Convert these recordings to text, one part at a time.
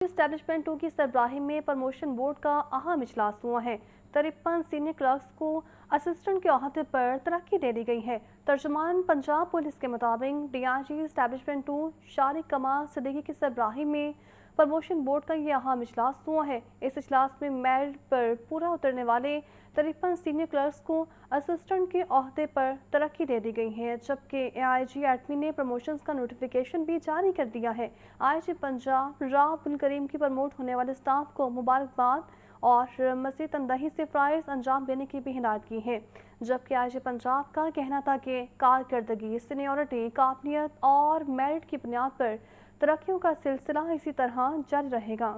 Establishment 2 کی سربراہی میں پروموشن بورڈ کا اہم اجلاس ہوا ہے۔ 53 سینئر کلرکس کو اسسٹنٹ کے عہدے پر ترقی دے دی گئی ہے۔ ترجمان پنجاب پولیس کے مطابق D I G establishment 2 Shariq Kamal Siddiqui کی سربراہی میں پروموشن بورڈ کا یہ اہم اجلاس ہوا ہے۔ اس اجلاس میں میرٹ پر پورا اترنے والے 53 سینئر کلرکس کو اسسٹنٹ کے عہدے پر ترقی دے دی گئی ہے، جبکہ اے آئی جی ایٹمی نے پروموشنز کا نوٹیفیکیشن بھی جاری کر دیا ہے۔ آئی جی پنجاب راؤ عبدالکریم کی پروموٹ ہونے والے سٹاف کو مبارکباد اور مزید تندہی سے فرائض انجام دینے کی بھی ہدایت کی ہے، جبکہ آئی جی پنجاب کا کہنا تھا کہ کارکردگی، سینیورٹی، قابلیت اور میرٹ کی بنیاد پر ترقیوں کا سلسلہ اسی طرح جاری رہے گا۔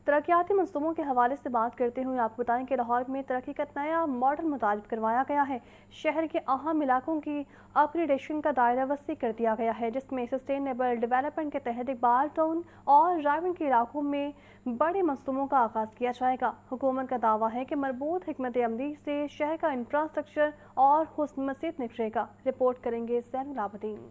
ترقیاتی منصوبوں کے حوالے سے بات کرتے ہوئے آپ کو بتائیں کہ لاہور میں ترقی کا نیا ماڈل متعارف کروایا گیا ہے۔ شہر کے اہم علاقوں کی اپ گریڈیشن کا دائرہ وسیع کر دیا گیا ہے، جس میں سسٹینیبل ڈیولپمنٹ کے تحت اقبال ٹاؤن اور رائیونڈ کے علاقوں میں بڑے منصوبوں کا آغاز کیا جائے گا۔ حکومت کا دعویٰ ہے کہ مربوط حکمت عملی سے شہر کا انفراسٹرکچر اور حسن مزید نکھرے گا۔ رپورٹ کریں گے زین العابدین۔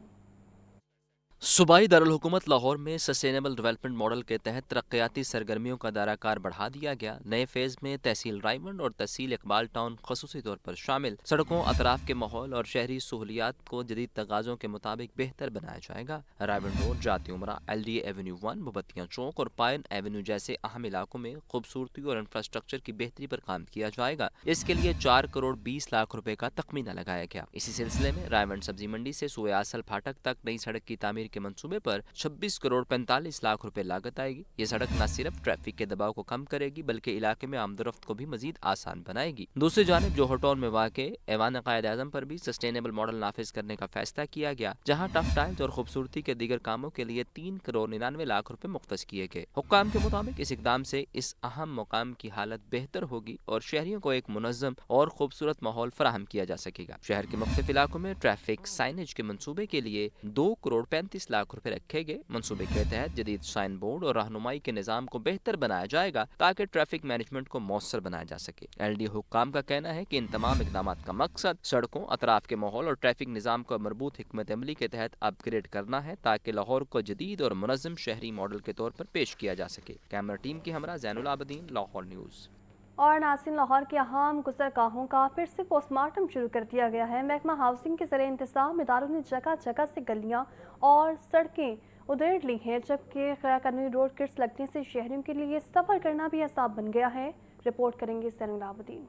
صوبائی دارالحکومت لاہور میں سسٹینیبل ڈیولپمنٹ ماڈل کے تحت ترقیاتی سرگرمیوں کا دائرہ کار بڑھا دیا گیا۔ نئے فیز میں تحصیل رائیونڈ اور تحصیل اقبال ٹاؤن خصوصی طور پر شامل سڑکوں، اطراف کے ماحول اور شہری سہولیات کو جدید تقاضوں کے مطابق بہتر بنایا جائے گا۔ رائیونڈ روڈ، جاتی امراء، ایل ڈی اے ایونیو 1، مبتیاں چوک اور پائن ایونیو جیسے اہم علاقوں میں خوبصورتی اور انفراسٹرکچر کی بہتری پر کام کیا جائے گا۔ اس کے لیے 4 کروڑ 20 لاکھ روپے کا تخمینہ لگایا گیا۔ اسی سلسلے میں رائیونڈ سبزی منڈی سے سوئے آسل پھاٹک تک نئی سڑک کی تعمیر کے منصوبے پر 26 کروڑ 45 لاکھ روپے لاگت آئے گی۔ یہ سڑک نہ صرف ٹریفک کے دباؤ کو کم کرے گی بلکہ علاقے میں آمد و رفت کو بھی مزید آسان بنائے گی۔ دوسری جانب جوہر ٹاؤن میں واقع ایوان قائد اعظم پر بھی سسٹینیبل ماڈل نافذ کرنے کا فیصلہ کیا گیا، جہاں ٹف ٹائلز اور خوبصورتی کے دیگر کاموں کے لیے 3 کروڑ 99 لاکھ روپے مختص کیے گئے۔ حکام کے مطابق اس اقدام سے اس اہم مقام کی حالت بہتر ہوگی اور شہریوں کو ایک منظم اور خوبصورت ماحول فراہم کیا جا سکے گا۔ شہر کے مختلف علاقوں میں ٹریفک سائنیج کے منصوبے کے لیے 2 کروڑ 35 لاکھ روپے رکھے گئے۔ منصوبے کے تحت جدید سائن بورڈ اور رہنمائی کے نظام کو بہتر بنایا جائے گا تاکہ ٹریفک مینجمنٹ کو مؤثر بنایا جا سکے۔ ایل ڈی حکام کا کہنا ہے کہ ان تمام اقدامات کا مقصد سڑکوں، اطراف کے ماحول اور ٹریفک نظام کو مربوط حکمت عملی کے تحت اپ گریڈ کرنا ہے تاکہ لاہور کو جدید اور منظم شہری ماڈل کے طور پر پیش کیا جا سکے۔ کیمرہ ٹیم کے ہمراہ زین العابدین، لاہور نیوز۔ اور ناظرین، لاہور کے اہم گزرگاہوں کا پھر سے پوسٹ مارٹم شروع کر دیا گیا ہے۔ محکمہ ہاؤسنگ کے زیر انتظام اداروں نے جگہ جگہ سے گلیاں اور سڑکیں ادھیڑ لی ہیں، جبکہ غیر قانونی روڈ کٹس لگنے سے شہریوں کے لیے سفر کرنا بھی عذاب بن گیا ہے۔ رپورٹ کریں گے زین العابدین۔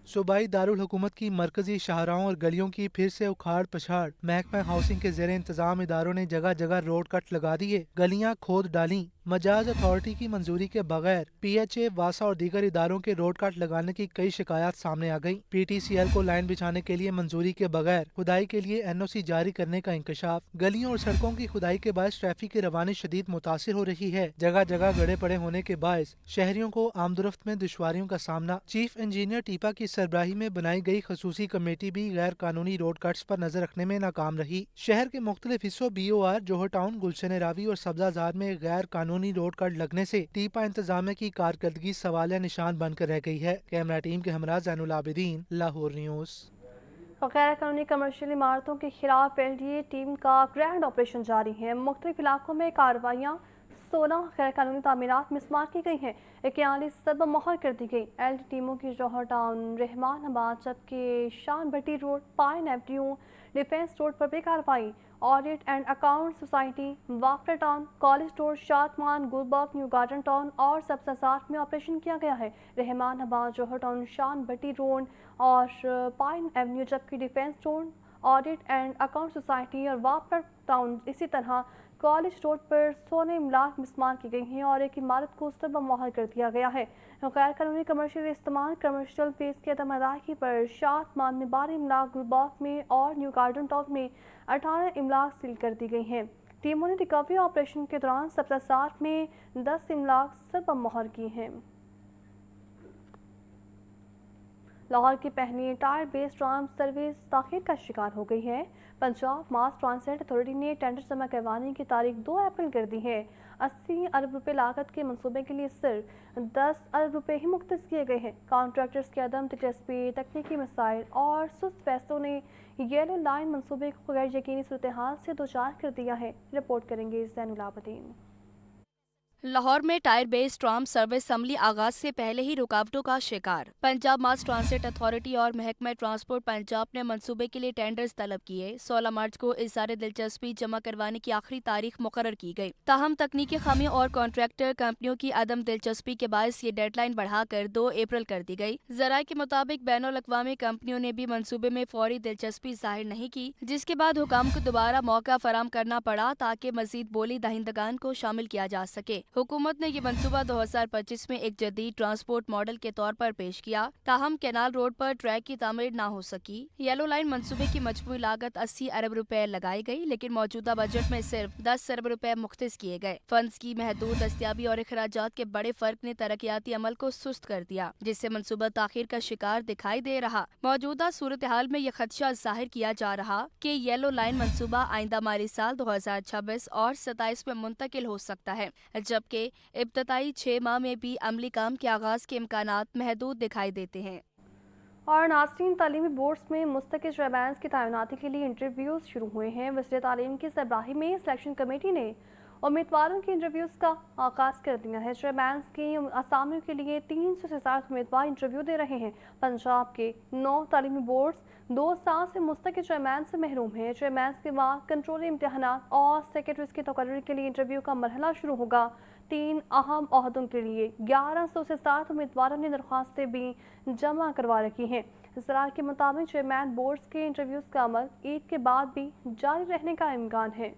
صوبائی دارالحکومت کی مرکزی شاہراہوں اور گلیوں کی پھر سے اکھاڑ پچھاڑ۔ محکمہ ہاؤسنگ کے زیر انتظام اداروں نے جگہ جگہ روڈ کٹ لگا دیے، گلیاں کھود ڈالیں۔ مجاز اتھارٹی کی منظوری کے بغیر پی ایچ اے، واسا اور دیگر اداروں کے روڈ کٹ لگانے کی کئی شکایات سامنے آ گئیں۔ پی ٹی سی ایل کو لائن بچھانے کے لیے منظوری کے بغیر کھدائی کے لیے این او سی جاری کرنے کا انکشاف۔ گلیوں اور سڑکوں کی کھدائی کے باعث ٹریفک کی روانی شدید متاثر ہو رہی ہے۔ جگہ جگہ گڑھے پڑے ہونے کے باعث شہریوں کو آمد و رفت میں دشواریوں کا سامنا۔ چیف انجینئر ٹیپا کی سربراہی میں بنائی گئی خصوصی کمیٹی بھی غیر قانونی روڈ کٹس پر نظر رکھنے میں ناکام رہی۔ شہر کے مختلف حصوں بی او آر، جوہر ٹاؤن، گلشن راوی اور سبزہ زار میں غیر قانونی روڈ کٹ لگنے سے ٹیپا انتظامیہ کی کارکردگی سوالیہ نشان بن کر رہ گئی ہے۔ کیمرہ ٹیم کے ہمراہ زین العابدین، لاہور نیوز۔ غیر قانونی کمرشل عمارتوں کے خلاف ایل ڈی اے ٹیم کا گرینڈ آپریشن جاری ہے۔ مختلف علاقوں میں کارروائیاں، 16 غیر قانونی تعمیرات مسمار کی گئی ہیں، 41 سرب مہر کر دی گئی۔ ایل ڈی ٹیموں کی جوہر ٹاؤن، رحمان آباد، جبکہ Shan Batti road, pine avenue, defence road پر بھی کارروائی۔ آڈٹ اینڈ اکاؤنٹ سوسائٹی، وافر town, college road, Shadman, Gulberg, new garden town اور سبزہ زار میں آپریشن کیا گیا ہے۔ رحمان آباد، جوہر ٹاؤن، شان بٹی روڈ اور پائن ایونیو، جبکہ defence road, audit and account society اور وافر ٹاؤن، اسی طرح کالج روڈ پر 16 املاک مسمار کی گئی ہیں اور ایک عمارت کو سرب مہر کر دیا گیا ہے۔ غیر قانونی کمرشل استعمال، کمرشل فیس کی عدم ادائیگی پر شادمان میں 12 املاک، گلبرگ میں اور نیو گارڈن ٹاؤن میں 18 املاک سیل کر دی گئی ہیں۔ ٹیموں نے ریکوری آپریشن کے دوران سبزہ زار میں 10 املاک سرب مہر کی ہیں۔ لاہور کی پہلی ٹائر بیس ٹرام سروس تاخیر کا شکار ہو گئی ہے۔ पंजाब मास ट्रांसिट अथॉरिटी ने टेंडर जमा करवाने की तारीख 2 अप्रैल कर दी है। 80 अरब रुपए लागत के मंसूबे के लिए सिर्फ 10 अरब रुपए ही मुख्तस किए गए हैं। कॉन्ट्रैक्टर्स की अदम दिलचस्पी, तकनीकी मसाइल और सुस्त फैसलों ने येलो लाइन मंसूबे को गैर यकीनी सूरत हाल से दो चार कर दिया है। रिपोर्ट करेंगे ज़ैनुल आबदीन। लाहौर में टायर बेस्ड ट्राम सर्विस अमली आगाज से पहले ही रुकावटों का शिकार। पंजाब मास ट्रांसिट अथॉरिटी और महकमा ट्रांसपोर्ट पंजाब ने मंसूबे के लिए टेंडर्स तलब किए। 16 मार्च को इज़हार दिलचस्पी जमा करवाने की आखिरी तारीख मुकर्रर की गई। ताहम तकनीकी खामी और कॉन्ट्रैक्टर कंपनियों की अदम दिलचस्पी के बायस ये डेडलाइन बढ़ाकर 2 अप्रैल कर दी गई। ज़राए के मुताबिक बैनुल अक़वामी कंपनियों ने भी मंसूबे में फौरी दिलचस्पी जाहिर नहीं की, जिसके बाद हुकाम को दोबारा मौका फराम करना पड़ा ताकि मजीद बोली दहिंदगान को शामिल किया जा सके। हुकूमत ने ये मंसूबा 2025 में एक जदीद ट्रांसपोर्ट मॉडल के तौर पर पेश किया, ताहम कैनाल रोड पर ट्रैक की तामीर न हो सकी। येलो लाइन मंसूबे की मजमूई लागत 80 अरब रुपए लगाई गई, लेकिन मौजूदा बजट में सिर्फ 10 अरब रुपए मुख्तस किए गए। फंड्स की महदूद दस्तियाबी और अखराजात के बड़े फर्क ने तरक्याती अमल को सुस्त कर दिया, जिससे मंसूबा ताखीर का शिकार दिखाई दे रहा। मौजूदा सूरत हाल में यह खदशा जाहिर किया जा रहा कि येलो लाइन मंसूबा आइंदा माली साल 2026 और 27 में मुंतकिल हो सकता है, जबकि इब्तदाई 6 माह में भी अमली काम के आगाज के इम्कानात महदूद दिखाई देते हैं। और नाज़रीन, तालीमी बोर्ड्स में मुस्तकिल चेयरमैन की तैनाती के लिए इंटरव्यूज़ शुरू हुए हैं। वज़ीर तालीम की सरबराही में सिलेक्शन कमेटी ने उम्मीदवारों के इंटरव्यूज़ का आगाज़ कर दिया है। चेयरमैन की असामियों के लिए 300 से ज़्यादा उम्मीदवार इंटरव्यू दे रहे हैं। पंजाब के 9 तालीमी बोर्ड्स 2 साल से मुस्तकिल चेयरमैन से महरूम हैं। चेयरमैन के बाद कंट्रोल इम्तहानात और सेक्रेटरीज की तकर्री के लिए इंटरव्यू का मरहला शुरू होगा। 3 अहम ओहदों के लिए 1100 से 7 उम्मीदवारों ने दरख्वास्तें भी जमा करवा रखी हैं। ज़राए के मुताबिक चेयरमैन बोर्ड्स के इंटरव्यूज़ का अमल ईद के बाद भी जारी रहने का इम्कान है।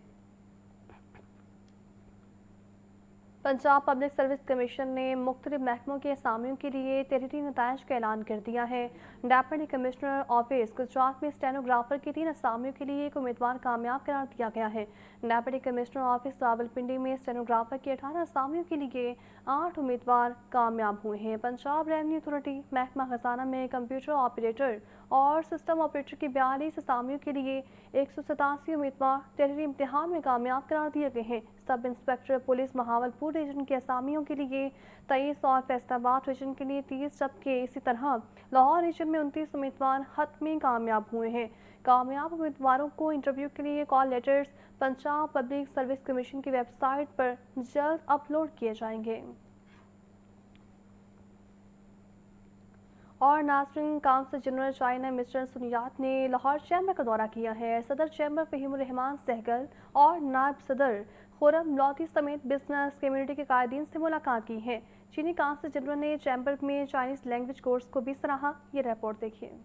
पंजाब पब्लिक सर्विस कमीशन ने मुख्तलिफ महकमों के असामियों के लिए तहरीरी नताइज का ऐलान कर दिया है। डेप्यूटी कमिश्नर ऑफिस गुजरात में स्टेनोग्राफर के 3 असामियों के लिए एक उम्मीदवार कामयाब करार दिया गया है। डेप्यूटी कमिश्नर ऑफिस रावलपिंडी में स्टेनोग्राफर के 18 असामियों के लिए 8 उम्मीदवार कामयाब हुए हैं। पंजाब रेवेन्यू अथॉरिटी महकमा खजाना में कंप्यूटर ऑपरेटर और सिस्टम ऑपरेटर की 42 असामियों के लिए 187 उम्मीदवार तहरीरी इम्तिहान में कामयाब करार दिए गए हैं। Sub inspector police Bahawalpur reason के असामियों के लिए 23 और फैसलाबाद रीजन के लिए 30, जबकि इसी तरह लाहौर रीजन में 29 उम्मीदवार हतमी कामयाब हुए हैं। कामयाब उम्मीदवारों को इंटरव्यू के लिए call letters Punjab public service commission की वेबसाइट पर जल्द अपलोड किए जाएंगे। और नाज़रीन, काउंसिल जनरल चाइना मिस्टर सुनियात ने लाहौर चैम्बर का दौरा किया है। सदर चैम्बर फ़हीमुर रहमान सहगल और नायब सदर खुरम लौती समेत बिजनेस कम्युनिटी के कायदीन से मुलाकात की है। चीनी काउंसिल जनरल ने चैम्बर में चाइनीज़ लैंग्वेज कोर्स को भी सराहा। ये रिपोर्ट देखिए।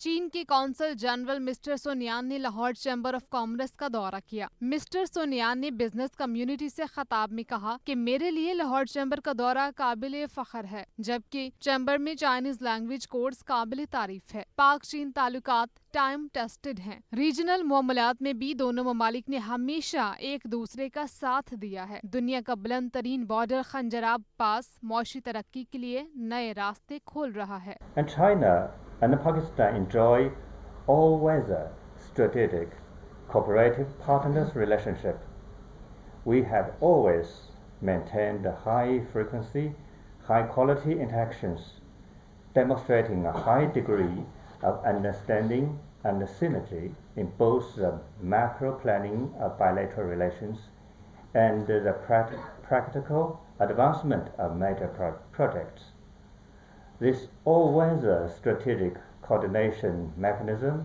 चीन के कौंसल जनरल मिस्टर सोनियान ने लाहौर चैम्बर ऑफ कॉमर्स का दौरा किया। मिस्टर सोनियान ने बिजनेस कम्युनिटी से खिताब में कहा कि मेरे लिए लाहौर चैम्बर का दौरा काबिल फख्र है, जबकि चैम्बर में चाइनीज लैंग्वेज कोर्स काबिल तारीफ है। पाक चीन ताल्लुकात टाइम टेस्टेड हैं। रीजनल मामलात में भी दोनों ममालिक ने हमेशा एक दूसरे का साथ दिया है। दुनिया का बुलंद तरीन बॉर्डर खंजराब पास मौशी तरक्की के लिए नए रास्ते खोल रहा है। And Pakistan enjoy all-weather strategic cooperative partners relationship. We have always maintained high frequency, high quality interactions, demonstrating a high degree of understanding and synergy in both the macro planning of bilateral relations and the practical advancement of major projects. This all-weather strategic coordination mechanism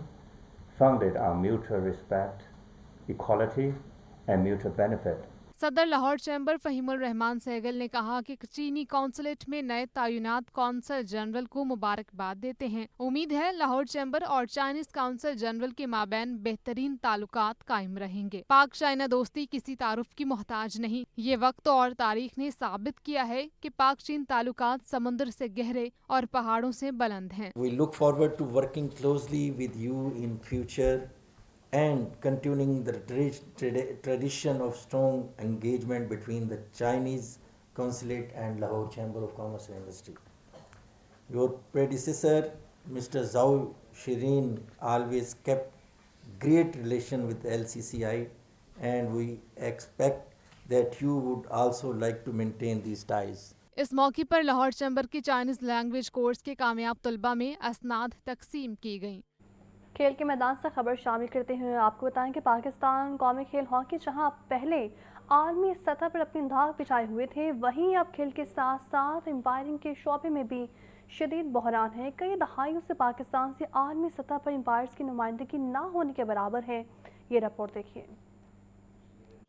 founded on mutual respect, equality, and mutual benefit. सदर Lahore chamber फ़हीमुर Rahman Sehgal ने कहा कि चीनी consulate में नए तैनात consul general को मुबारकबाद देते हैं। उम्मीद है लाहौर चैम्बर और चाइनीज काउंसिल जनरल के माबैन बेहतरीन ताल्लुकात कायम रहेंगे। पाक चाइना दोस्ती किसी तारुफ की मोहताज नहीं। ये वक्त और तारीख ने साबित किया है कि पाक चीन ताल्लुकात समुद्र से गहरे और पहाड़ों से बुलंद हैं। We look forward to working closely with you in future and continuing the tradition of strong engagement between the Chinese consulate and Lahore Chamber of Commerce and Industry. Your predecessor, Mr. Zhao Shirin, always kept great relation with LCCI, and we expect that you would also like to maintain these ties. इस मौके पर Lahore chamber के Chinese language course के कामयाब तलबा में असनाद तकसीम की गईं। खेल के मैदान से खबर शामिल करते हुए आपको बताएं कि पाकिस्तान कौमी खेल हॉकी जहां पहले आलमी सतह पर अपनी धाक बिछाए हुए थे, वहीं अब खेल के साथ साथ एम्पायरिंग के शोबे में भी शदीद बहरान है। कई दहाइयों से पाकिस्तान से आलमी सतह पर एम्पायर्स की नुमाइंदगी ना होने के बराबर है। ये रिपोर्ट देखिए।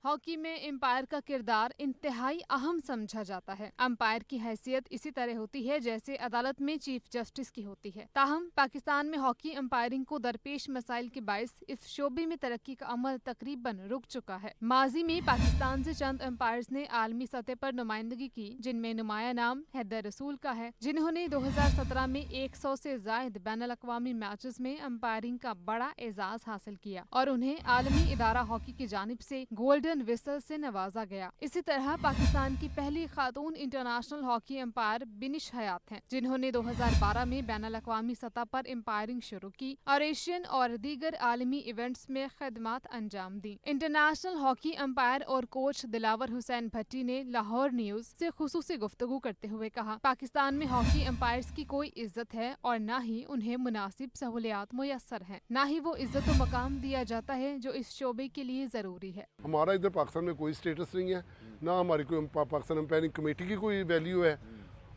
हॉकी में एम्पायर का किरदार इंतहाई अहम समझा जाता है। अंपायर की हैसियत इसी तरह होती है जैसे अदालत में चीफ जस्टिस की होती है। ताहम पाकिस्तान में हॉकी अंपायरिंग को दरपेश मसाइल के बायस इस शोबे में तरक्की का अमल तकरीबन रुक चुका है। माजी में पाकिस्तान से चंद अंपायर्स ने आलमी सतह पर नुमाइंदगी की, जिनमें नुमाया नाम हैदर रसूल का है, जिन्होंने 2017 में 100 से जायद बैनुल अक़वामी मैचेस में अंपायरिंग का बड़ा एजाज हासिल किया और उन्हें आलमी इदारा हॉकी की जानिब से गोल्डन विसल से नवाजा गया। इसी तरह पाकिस्तान की पहली खातून इंटरनेशनल हॉकी एम्पायर बिनिश हयात हैं, जिन्होंने 2012 में बैनुल अक़वामी सतह पर एम्पायरिंग शुरू की और एशियन और दीगर आलमी इवेंट्स में खिदमत अंजाम दी। इंटरनेशनल हॉकी एम्पायर और कोच दिलावर हुसैन भट्टी ने लाहौर न्यूज से खुसूसी गुफ्तगू करते हुए कहा, पाकिस्तान में हॉकी एम्पायर्स की कोई इज्जत है और न ही उन्हें मुनासिब सहूलियात मुयस्सर हैं, न ही वो इज्जत व मकाम दिया जाता है जो इस शोबे के लिए जरूरी है। हमारा इधर पाकिस्तान में कोई स्टेटस नहीं है, ना हमारी कोई पाकिस्तान अंपायरिंग कमेटी की कोई वैल्यू है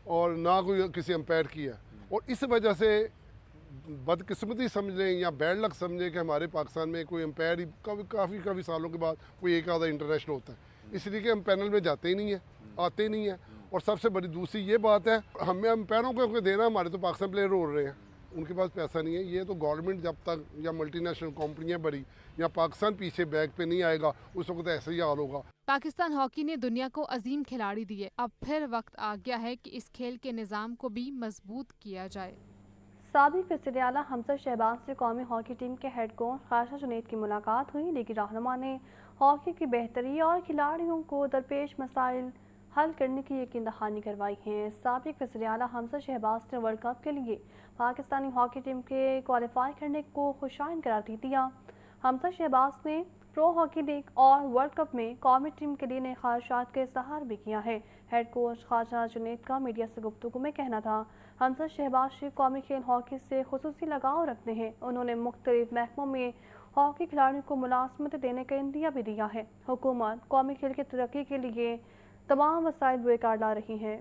और ना कोई किसी अंपायर की है। और इस वजह से बदकिस्मती समझ लें या बैड लक समझें कि हमारे पाकिस्तान में कोई अंपायर ही काफ़ी सालों के बाद कोई एक आधा इंटरनेशनल होता है, इसलिए कि हम पैनल में जाते ही नहीं है, आते ही नहीं है। और सबसे बड़ी दूसरी ये बात है, हमें अंपायरों को देना, हमारे तो पाकिस्तान प्लेयर उड़ रहे हैं, उनके पास पैसा नहीं है। ये तो गवर्नमेंट जब तक या मल्टीनेशनल कंपनियां बड़ी या पाकिस्तान पीछे बैक पे नहीं आएगा, उस वक्त ऐसा ही हाल होगा। पाकिस्तान हॉकी ने दुनिया को अजीम खिलाड़ी दिए, अब फिर वक्त आ गया है कि इस खेल के निज़ाम को भी मजबूत किया जाए। साबिक वज़ीर आला हमजा शहबाज से कौमी हॉकी टीम के हेड कोच ख्वाजा जुनैद की मुलाकात हुई। लीगी रहनुमा ने हॉकी की बेहतरी और खिलाड़ियों को दरपेश मसाइल हल करने की यकीन दहानी करवाई है। साबिक वज़ीर आला हमजा शहबाज ने वर्ल्ड कप के लिए पाकिस्तानी हॉकी टीम के क्वालिफाई करने को खुशाइन करार दे दिया। हमजा शहबाज ने प्रो हॉकी लीग और वर्ल्ड कप में कौमी टीम के लिए नए ख्वाहिशात का इज़हार भी किया है। हेड कोच ख्वाजा जुनैद का मीडिया से गुफ्तगू में कहना था, हमजा शहबाज कौमी खेल हॉकी से खुसूसी लगाव रखते हैं। उन्होंने मुख्तलिफ महकमों में हॉकी खिलाड़ियों को मुलाजमत देने का इंदिया भी दिया है। हुकूमत कौमी खेल की तरक्की के लिए तमाम वसाइल बेकार ला रही है।